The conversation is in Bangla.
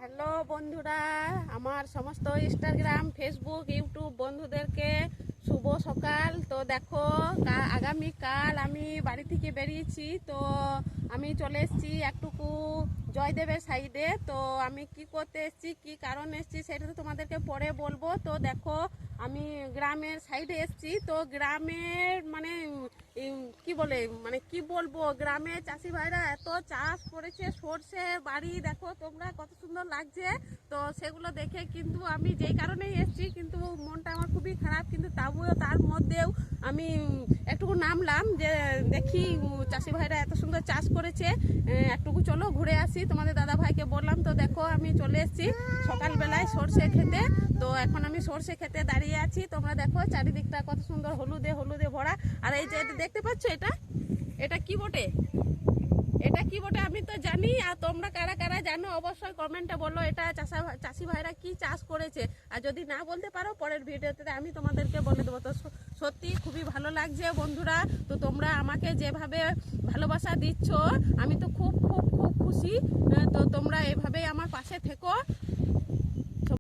হ্যালো বন্ধুরা, আমার সমস্ত ইনস্টাগ্রাম, ফেসবুক, ইউটিউব বন্ধুদেরকে শুভ সকাল। তো দেখো, আগামীকাল আমি বাড়ি থেকে বেরিয়েছি। তো আমি চলে এসেছি একটুকু জয়দেবের সাইডে। তো আমি কি করতে এসেছি, কি কারণ এসেছি, সেটা তো তোমাদেরকে পরে বলবো। তো দেখো, আমি গ্রামের সাইডে এসেছি। তো গ্রামের মানে কি বলবো, গ্রামে চাষি ভাইরা এত চাষ করেছে, সর্ষে বাড়ি দেখো তোমরা কত সুন্দর লাগছে। তো সেগুলো দেখে কিন্তু আমি যেই কারণেই এসেছি, কিন্তু মনটা আমার খুবই খারাপ। কিন্তু তার মধ্যেও আমি একটুকু নামলাম যে দেখি চাষি ভাইরা এত সুন্দর চাষ করেছে, একটুকু চলো ঘুরে আসি। তোমাদের দাদা ভাইকে বললাম। তো দেখো, আমি চলে এসেছি সকালবেলায় সর্ষে খেতে। তো এখন আমি সর্ষে খেতে দাঁড়িয়ে আছি। তোমরা দেখো চারিদিকটা কত সুন্দর হলুদে হলুদে ভরা। আর এই যে দেখতে পাচ্ছ, এটা কি বটে, এটা কি বটে আমি তো জানি। আর তোমরা কারা কারা জানো অবশ্যই কমেন্টে বলো এটা চাষি ভাইরা কি চাষ করেছে। আর যদি না বলতে পারো, পরের ভিডিওতে আমি তোমাদেরকে বলে দেবো। তো সত্যি খুবই ভালো লাগছে বন্ধুরা। তো তোমরা আমাকে যেভাবে ভালোবাসা দিচ্ছ, আমি তো খুব খুব খুব খুশি। তো তোমরা এভাবেই আমার পাশে থেকো।